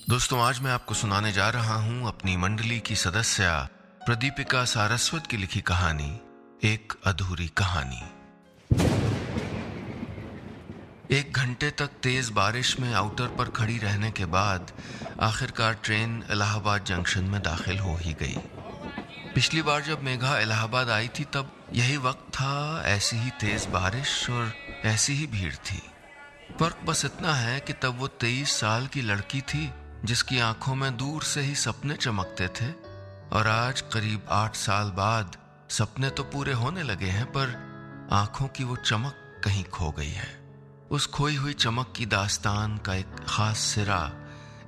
दोस्तों, आज मैं आपको सुनाने जा रहा हूं अपनी मंडली की सदस्य प्रदीपिका सारस्वत की लिखी कहानी, एक अधूरी कहानी। एक घंटे तक तेज बारिश में आउटर पर खड़ी रहने के बाद आखिरकार ट्रेन इलाहाबाद जंक्शन में दाखिल हो ही गई। पिछली बार जब मेघा इलाहाबाद आई थी तब यही वक्त था, ऐसी ही तेज बारिश और ऐसी ही भीड़ थी। फर्क बस इतना है कि तब वो 23 साल की लड़की थी जिसकी आंखों में दूर से ही सपने चमकते थे, और आज करीब 8 साल बाद सपने तो पूरे होने लगे हैं, पर आंखों की वो चमक कहीं खो गई है। उस खोई हुई चमक की दास्तान का एक खास सिरा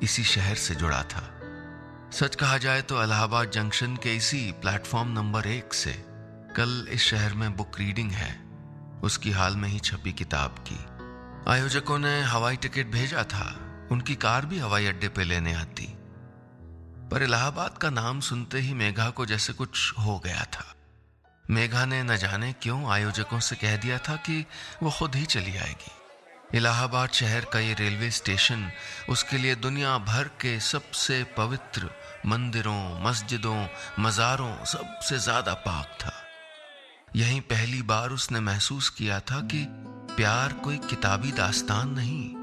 इसी शहर से जुड़ा था। सच कहा जाए तो इलाहाबाद जंक्शन के इसी प्लेटफॉर्म नंबर 1 से कल इस शहर में बुक रीडिंग है, उसकी हाल में ही छपी किताब की। आयोजकों ने हवाई टिकट भेजा था, उनकी कार भी हवाई अड्डे पे लेने आती, पर इलाहाबाद का नाम सुनते ही मेघा को जैसे कुछ हो गया था। मेघा ने न जाने क्यों आयोजकों से कह दिया था कि वो खुद ही चली आएगी। इलाहाबाद शहर का ये रेलवे स्टेशन उसके लिए दुनिया भर के सबसे पवित्र मंदिरों, मस्जिदों, मज़ारों सबसे ज्यादा पाक था। यहीं पहली बार उसने महसूस किया था कि प्यार कोई किताबी दास्तान नहीं,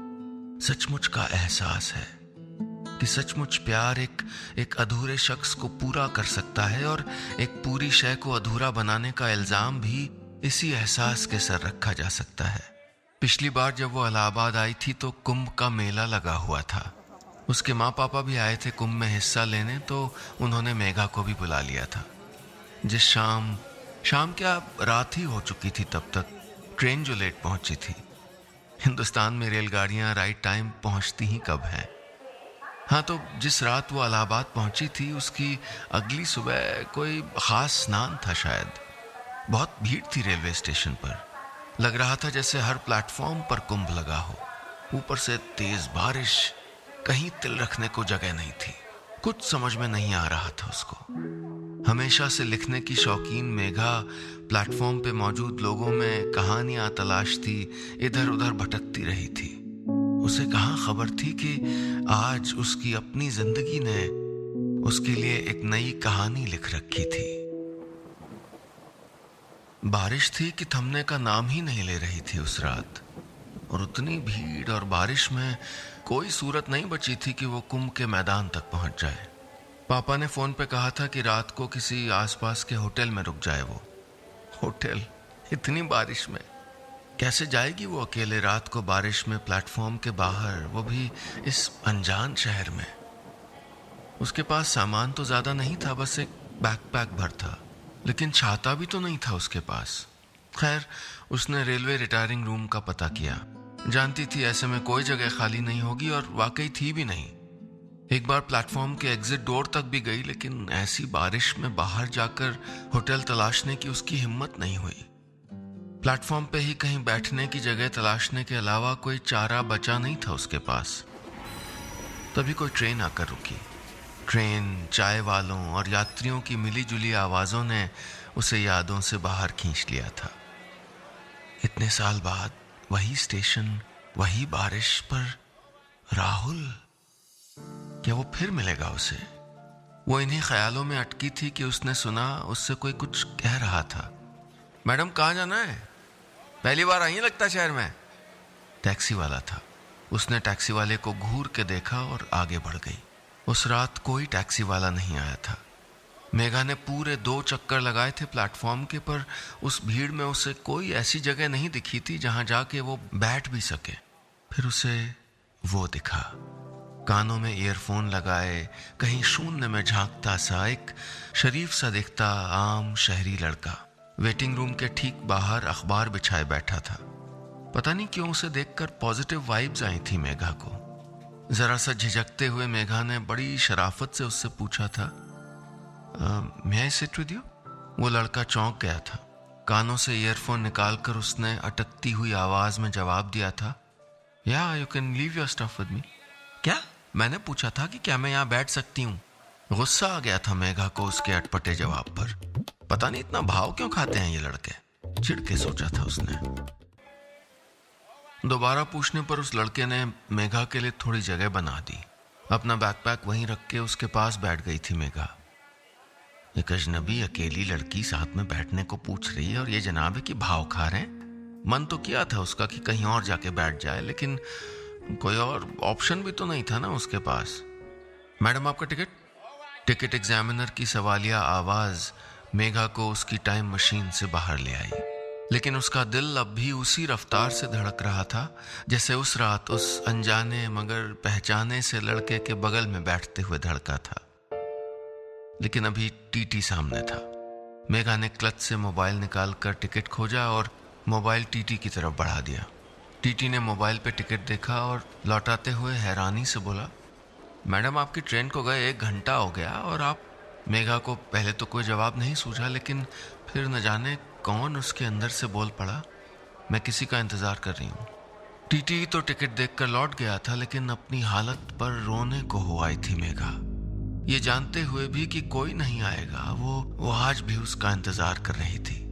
सचमुच का एहसास है कि सचमुच प्यार एक अधूरे शख्स को पूरा कर सकता है, और एक पूरी शय को अधूरा बनाने का इल्जाम भी इसी एहसास के सर रखा जा सकता है। पिछली बार जब वो इलाहाबाद आई थी तो कुंभ का मेला लगा हुआ था। उसके माँ पापा भी आए थे कुंभ में हिस्सा लेने, तो उन्होंने मेघा को भी बुला लिया था। जिस शाम क्या रात ही हो चुकी थी तब तक, ट्रेन जो लेट पहुंची थी। हिंदुस्तान में रेलगाड़ियां राइट टाइम पहुंचती ही कब है। हाँ, तो जिस रात वो इलाहाबाद पहुंची थी उसकी अगली सुबह कोई खास स्नान था शायद। बहुत भीड़ थी रेलवे स्टेशन पर, लग रहा था जैसे हर प्लेटफॉर्म पर कुंभ लगा हो। ऊपर से तेज बारिश, कहीं तिल रखने को जगह नहीं थी। कुछ समझ में नहीं आ रहा था उसको। हमेशा से लिखने की शौकीन मेघा प्लेटफॉर्म पे मौजूद लोगों में कहानियां तलाशती, इधर उधर भटकती रही थी। उसे कहाँ खबर थी कि आज उसकी अपनी जिंदगी ने उसके लिए एक नई कहानी लिख रखी थी। बारिश थी कि थमने का नाम ही नहीं ले रही थी उस रात, और उतनी भीड़ और बारिश में कोई सूरत नहीं बची थी कि वो कुंभ के मैदान तक पहुंच जाए। पापा ने फोन पे कहा था कि रात को किसी आसपास के होटल में रुक जाए। वो होटल इतनी बारिश में कैसे जाएगी वो अकेले रात को बारिश में प्लेटफॉर्म के बाहर, वो भी इस अनजान शहर में। उसके पास सामान तो ज्यादा नहीं था, बस एक बैकपैक भर था, लेकिन छाता भी तो नहीं था उसके पास। खैर, उसने रेलवे रिटायरिंग रूम का पता किया। जानती थी ऐसे में कोई जगह खाली नहीं होगी, और वाकई थी भी नहीं। एक बार प्लेटफॉर्म के एग्जिट डोर तक भी गई, लेकिन ऐसी बारिश में बाहर जाकर होटल तलाशने की उसकी हिम्मत नहीं हुई। प्लेटफॉर्म पे ही कहीं बैठने की जगह तलाशने के अलावा कोई चारा बचा नहीं था उसके पास। तभी कोई ट्रेन आकर रुकी। ट्रेन, चाय वालों और यात्रियों की मिली जुली आवाजों ने उसे यादों से बाहर खींच लिया था। इतने साल बाद वही स्टेशन, वही बारिश, पर राहुल, क्या वो फिर मिलेगा उसे? वो इन्हीं ख्यालों में अटकी थी कि उसने सुना उससे कोई कुछ कह रहा था। मैडम, कहाँ जाना है? पहली बार आई लगता शहर में। टैक्सी वाला था। उसने टैक्सी वाले को घूर के देखा और आगे बढ़ गई। उस रात कोई टैक्सी वाला नहीं आया था। मेघा ने पूरे 2 चक्कर लगाए थे प्लेटफॉर्म के, पर उस भीड़ में उसे कोई ऐसी जगह नहीं दिखी थी जहां जाके वो बैठ भी सके। फिर उसे वो दिखा, कानों में ईयरफोन लगाए, कहीं शून्य में झांकता सा, एक शरीफ सा दिखता आम शहरी लड़का वेटिंग रूम के ठीक बाहर अखबार बिछाए बैठा था। पता नहीं क्यों उसे देखकर पॉजिटिव वाइब्स आई थी मेघा को। जरा सा झिझकते हुए मेघा ने बड़ी शराफत से उससे पूछा था, मे आई सिट विद यू? वो लड़का चौंक गया था। कानों से ईयरफोन निकालकर उसने अटकती हुई आवाज में जवाब दिया था, या you can leave your stuff with me. क्या? मैंने पूछा था कि क्या मैं यहाँ बैठ सकती हूँ। गुस्सा आ गया था मेघा को उसके अटपटे जवाब पर। पता नहीं इतना भाव क्यों खाते हैं ये लड़के, चिढ़ के सोचा था उसने। दोबारा पूछने पर उस लड़के ने मेघा के लिए थोड़ी जगह बना दी। अपना बैकपैक वहीं रख के उसके पास बैठ गई थी मेघा। एक अजनबी अकेली लड़की साथ में बैठने को पूछ रही है और ये जनाब है कि भाव खा रहे हैं। मन तो किया था उसका कि कहीं और जाके बैठ जाए, लेकिन कोई और ऑप्शन भी तो नहीं था ना उसके पास। मैडम आपका टिकट? टिकट एग्जामिनर की सवालिया आवाज मेघा को उसकी टाइम मशीन से बाहर ले आई, लेकिन उसका दिल अब भी उसी रफ्तार से धड़क रहा था जैसे उस रात उस अनजाने मगर पहचाने से लड़के के बगल में बैठते हुए धड़का था। लेकिन अभी टीटी सामने था। मेघा ने क्लच से मोबाइल निकालकर टिकट खोजा और मोबाइल टीटी की तरफ बढ़ा दिया। टीटी ने मोबाइल पे टिकट देखा और लौटाते हुए हैरानी से बोला, मैडम आपकी ट्रेन को गए 1 घंटा हो गया और आप। मेघा को पहले तो कोई जवाब नहीं सूझा, लेकिन फिर न जाने कौन उसके अंदर से बोल पड़ा, मैं किसी का इंतजार कर रही हूँ। टीटी तो टिकट देखकर लौट गया था, लेकिन अपनी हालत पर रोने को हो आई थी मेघा, ये जानते हुए भी कि कोई नहीं आएगा। वो आज भी उसका इंतजार कर रही थी।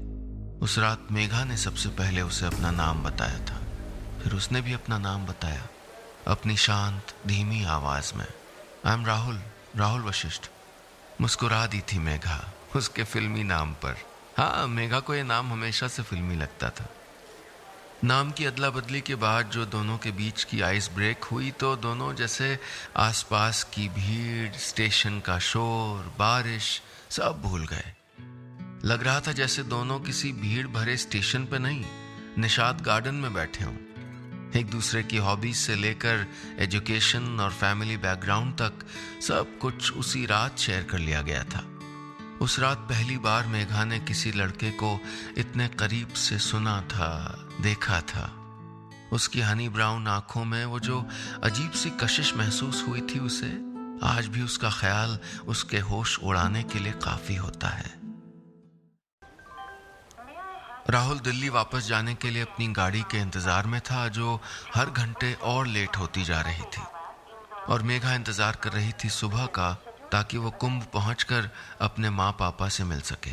उस रात मेघा ने सबसे पहले उसे अपना नाम बताया था, फिर उसने भी अपना नाम बताया अपनी शांत धीमी आवाज में, आई एम राहुल वशिष्ठ। मुस्कुरा दी थी मेघा उसके फिल्मी नाम पर। हाँ, मेघा को यह नाम हमेशा से फिल्मी लगता था। नाम की अदला बदली के बाद जो दोनों के बीच की आइस ब्रेक हुई तो दोनों जैसे आसपास की भीड़, स्टेशन का शोर, बारिश सब भूल गए। लग रहा था जैसे दोनों किसी भीड़ भरे स्टेशन पे नहीं, निशात गार्डन में बैठे हों। एक दूसरे की हॉबीज से लेकर एजुकेशन और फैमिली बैकग्राउंड तक सब कुछ उसी रात शेयर कर लिया गया था। उस रात पहली बार मेघा ने किसी लड़के को इतने करीब से सुना था, देखा था। उसकी हनी ब्राउन आंखों में वो जो अजीब सी कशिश महसूस हुई थी, उसे आज भी उसका ख्याल उसके होश उड़ाने के लिए काफी होता है। राहुल दिल्ली वापस जाने के लिए अपनी गाड़ी के इंतजार में था, जो हर घंटे और लेट होती जा रही थी, और मेघा इंतजार कर रही थी सुबह का, ताकि वो कुंभ पहुंचकर अपने माँ पापा से मिल सके।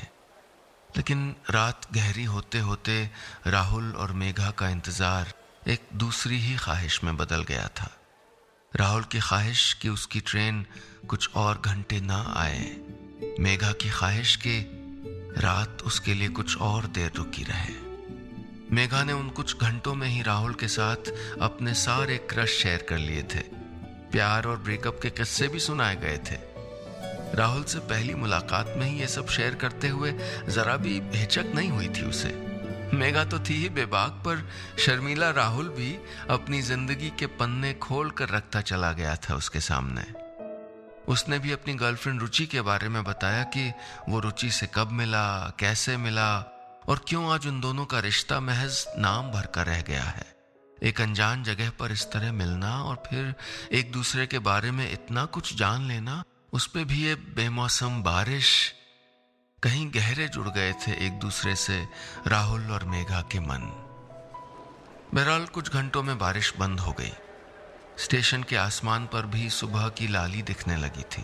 लेकिन रात गहरी होते होते राहुल और मेघा का इंतजार एक दूसरी ही ख्वाहिश में बदल गया था। राहुल की ख्वाहिश कि उसकी ट्रेन कुछ और घंटे ना आए, मेघा की ख्वाहिश कि रात उसके लिए कुछ और देर रुकी रहे। मेघा ने उन कुछ घंटों में ही राहुल के साथ अपने सारे क्रश शेयर कर लिए थे। प्यार और ब्रेकअप के किस्से भी सुनाए गए थे। राहुल से पहली मुलाकात में ही ये सब शेयर करते हुए जरा भी हिचक नहीं हुई थी उसे। मेघा तो थी ही बेबाक, पर शर्मीला राहुल भी अपनी जिंदगी के पन्ने खोल कर रखता चला गया था उसके सामने। उसने भी अपनी गर्लफ्रेंड रुचि के बारे में बताया कि वो रुचि से कब मिला, कैसे मिला और क्यों आज उन दोनों का रिश्ता महज नाम भर कर रह गया है। एक अनजान जगह पर इस तरह मिलना और फिर एक दूसरे के बारे में इतना कुछ जान लेना, उस पे भी ये बेमौसम बारिश, कहीं गहरे जुड़ गए थे एक दूसरे से राहुल और मेघा के मन। बहरहाल कुछ घंटों में बारिश बंद हो गई। स्टेशन के आसमान पर भी सुबह की लाली दिखने लगी थी।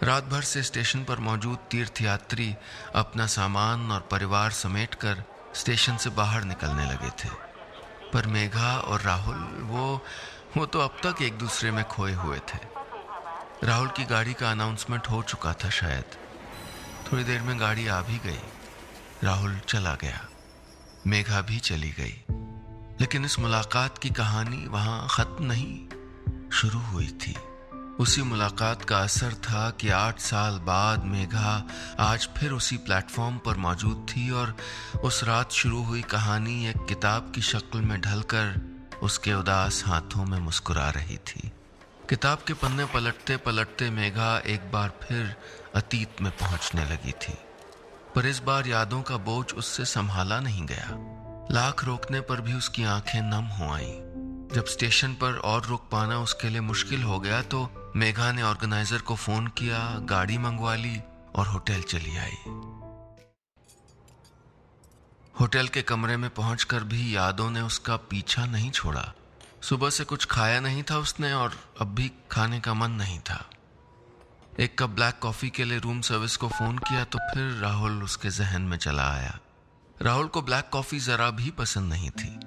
रात भर से स्टेशन पर मौजूद तीर्थयात्री अपना सामान और परिवार समेटकर स्टेशन से बाहर निकलने लगे थे, पर मेघा और राहुल वो तो अब तक एक दूसरे में खोए हुए थे। राहुल की गाड़ी का अनाउंसमेंट हो चुका था शायद। थोड़ी देर में गाड़ी आ भी गई। राहुल चला गया, मेघा भी चली गई, लेकिन इस मुलाकात की कहानी वहां खत्म नहीं, शुरू हुई थी। उसी मुलाकात का असर था कि 8 साल बाद मेघा आज फिर उसी प्लेटफॉर्म पर मौजूद थी और उस रात शुरू हुई कहानी एक किताब की शक्ल में ढलकर उसके उदास हाथों में मुस्कुरा रही थी। किताब के पन्ने पलटते पलटते मेघा एक बार फिर अतीत में पहुंचने लगी थी, पर इस बार यादों का बोझ उससे संभाला नहीं गया। लाख रोकने पर भी उसकी आंखें नम हो आईं। जब स्टेशन पर और रुक पाना उसके लिए मुश्किल हो गया तो मेघा ने ऑर्गेनाइजर को फोन किया, गाड़ी मंगवा ली और होटल चली आई। होटल के कमरे में पहुंचकर भी यादों ने उसका पीछा नहीं छोड़ा। सुबह से कुछ खाया नहीं था उसने और अब भी खाने का मन नहीं था। एक कप ब्लैक कॉफी के लिए रूम सर्विस को फोन किया तो फिर राहुल उसके जहन में चला आया। राहुल को ब्लैक कॉफी जरा भी पसंद नहीं थी।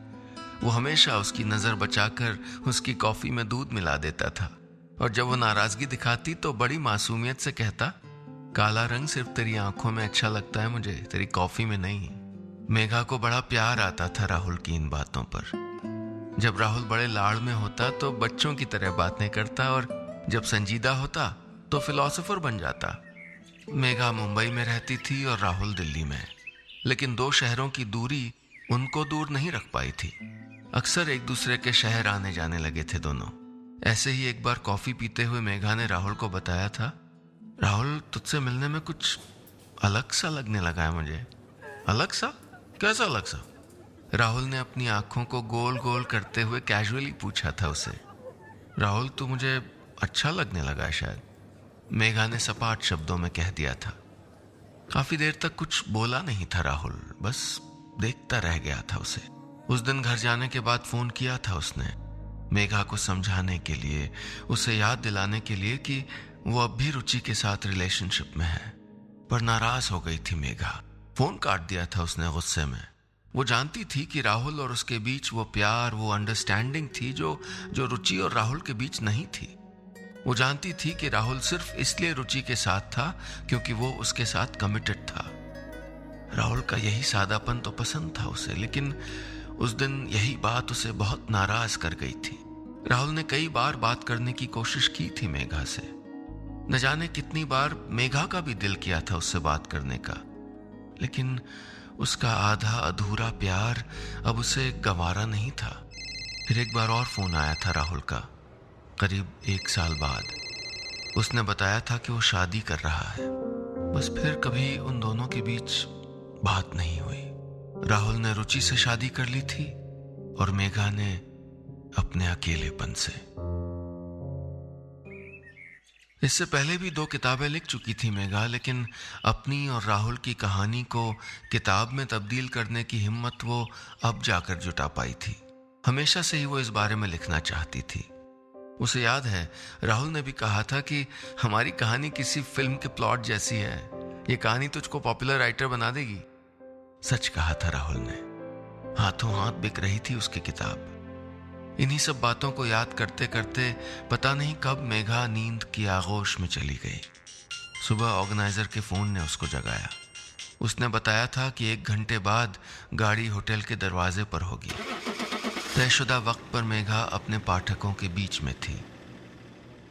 वो हमेशा उसकी नजर बचाकर उसकी कॉफी में दूध मिला देता था। और जब वो नाराजगी दिखाती तो बड़ी मासूमियत से कहता, काला रंग सिर्फ तेरी आंखों में अच्छा लगता है मुझे, तेरी कॉफी में नहीं। मेघा को बड़ा प्यार आता था राहुल की इन बातों पर। जब राहुल बड़े लाड़ में होता तो बच्चों की तरह बातें करता, और जब संजीदा होता तो फिलोसोफर बन जाता। मेघा मुंबई में रहती थी और राहुल दिल्ली में, लेकिन दो शहरों की दूरी उनको दूर नहीं रख पाई थी। अक्सर एक दूसरे के शहर आने जाने लगे थे दोनों। ऐसे ही एक बार कॉफी पीते हुए मेघा ने राहुल को बताया था, राहुल तुझसे मिलने में कुछ अलग सा लगने लगा है मुझे। अलग सा? कैसा अलग सा? राहुल ने अपनी आंखों को गोल गोल करते हुए कैजुअली पूछा था उसे। राहुल तू मुझे अच्छा लगने लगा है शायद, मेघा ने सपाट शब्दों में कह दिया था। काफी देर तक कुछ बोला नहीं था राहुल, बस देखता रह गया था उसे। उस दिन घर जाने के बाद फोन किया था उसने, मेघा को समझाने के लिए, उसे याद दिलाने के लिए कि वो अब भी रुचि के साथ रिलेशनशिप में है। पर नाराज हो गई थी मेघा। फोन काट दिया था उसने गुस्से में। वो जानती थी कि राहुल और उसके बीच वो प्यार, वो अंडरस्टैंडिंग थी जो रुचि और राहुल के बीच नहीं थी। वो जानती थी कि राहुल सिर्फ इसलिए रुचि के साथ था क्योंकि वो उसके साथ कमिटेड था। राहुल का यही सादापन तो पसंद था उसे, लेकिन उस दिन यही बात उसे बहुत नाराज कर गई थी। राहुल ने कई बार बात करने की कोशिश की थी मेघा से। न जाने कितनी बार मेघा का भी दिल किया था उससे बात करने का, लेकिन उसका आधा अधूरा प्यार अब उसे गंवारा नहीं था। फिर एक बार और फोन आया था राहुल का, करीब 1 साल बाद। उसने बताया था कि वो शादी कर रहा है। बस फिर कभी उन दोनों के बीच बात नहीं हुई। राहुल ने रुचि से शादी कर ली थी और मेघा ने अपने अकेलेपन से। इससे पहले भी 2 किताबें लिख चुकी थी मेघा, लेकिन अपनी और राहुल की कहानी को किताब में तब्दील करने की हिम्मत वो अब जाकर जुटा पाई थी। हमेशा से ही वो इस बारे में लिखना चाहती थी। उसे याद है राहुल ने भी कहा था कि हमारी कहानी किसी फिल्म के प्लॉट जैसी है, ये कहानी तुझको पॉपुलर राइटर बना देगी। सच कहा था राहुल ने। हाथों हाथ बिक रही थी उसकी किताब। इन्हीं सब बातों को याद करते करते पता नहीं कब मेघा नींद की आगोश में चली गई। सुबह ऑर्गेनाइजर के फोन ने उसको जगाया। उसने बताया था कि 1 घंटे बाद गाड़ी होटल के दरवाजे पर होगी। तयशुदा वक्त पर मेघा अपने पाठकों के बीच में थी।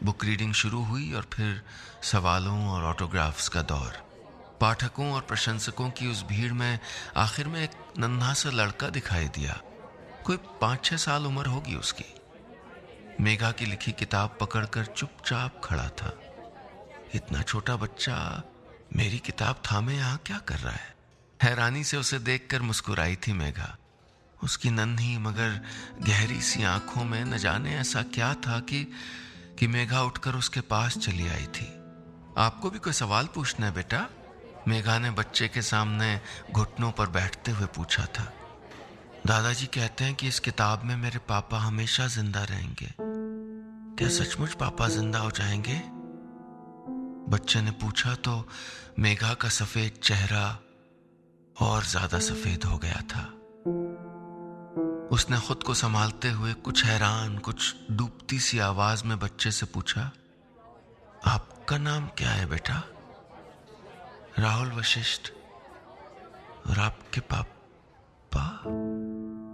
बुक रीडिंग शुरू हुई और फिर सवालों और ऑटोग्राफ्स का दौर। पाठकों और प्रशंसकों की उस भीड़ में आखिर में एक नन्हा सा लड़का दिखाई दिया। कोई 5-6 साल उम्र होगी उसकी। मेघा की लिखी किताब पकड़कर चुपचाप खड़ा था। इतना छोटा बच्चा मेरी किताब थामे यहां क्या कर रहा है? हैरानी से उसे देखकर मुस्कुराई थी मेघा। उसकी नन्ही मगर गहरी सी आंखों में न जाने ऐसा क्या था कि मेघा उठकर उसके पास चली आई थी। आपको भी कोई सवाल पूछना है बेटा? मेघा ने बच्चे के सामने घुटनों पर बैठते हुए पूछा था। दादाजी कहते हैं कि इस किताब में मेरे पापा हमेशा जिंदा रहेंगे। क्या सचमुच पापा जिंदा हो जाएंगे? बच्चे ने पूछा तो मेघा का सफेद चेहरा और ज्यादा सफेद हो गया था। उसने खुद को संभालते हुए कुछ हैरान, कुछ डूबती सी आवाज में बच्चे से पूछा, आपका नाम क्या है बेटा? राहुल वशिष्ठ। और आपके पापा?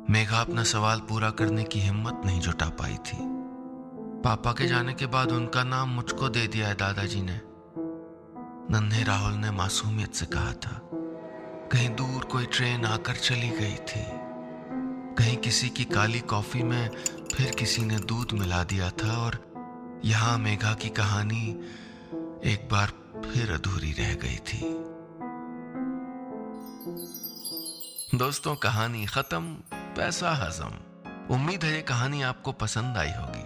मेघा अपना सवाल पूरा करने की हिम्मत नहीं जुटा पाई थी। पापा के जाने के बाद उनका नाम मुझको दे दिया है दादाजी ने, नन्हे राहुल ने मासूमियत से कहा था। कहीं दूर कोई ट्रेन आकर चली गई थी, कहीं किसी की काली कॉफी में फिर किसी ने दूध मिला दिया था, और यहां मेघा की कहानी एक बार फिर अधूरी रह गई थी। दोस्तों, कहानी खत्म, पैसा हजम। उम्मीद है ये कहानी आपको पसंद आई होगी।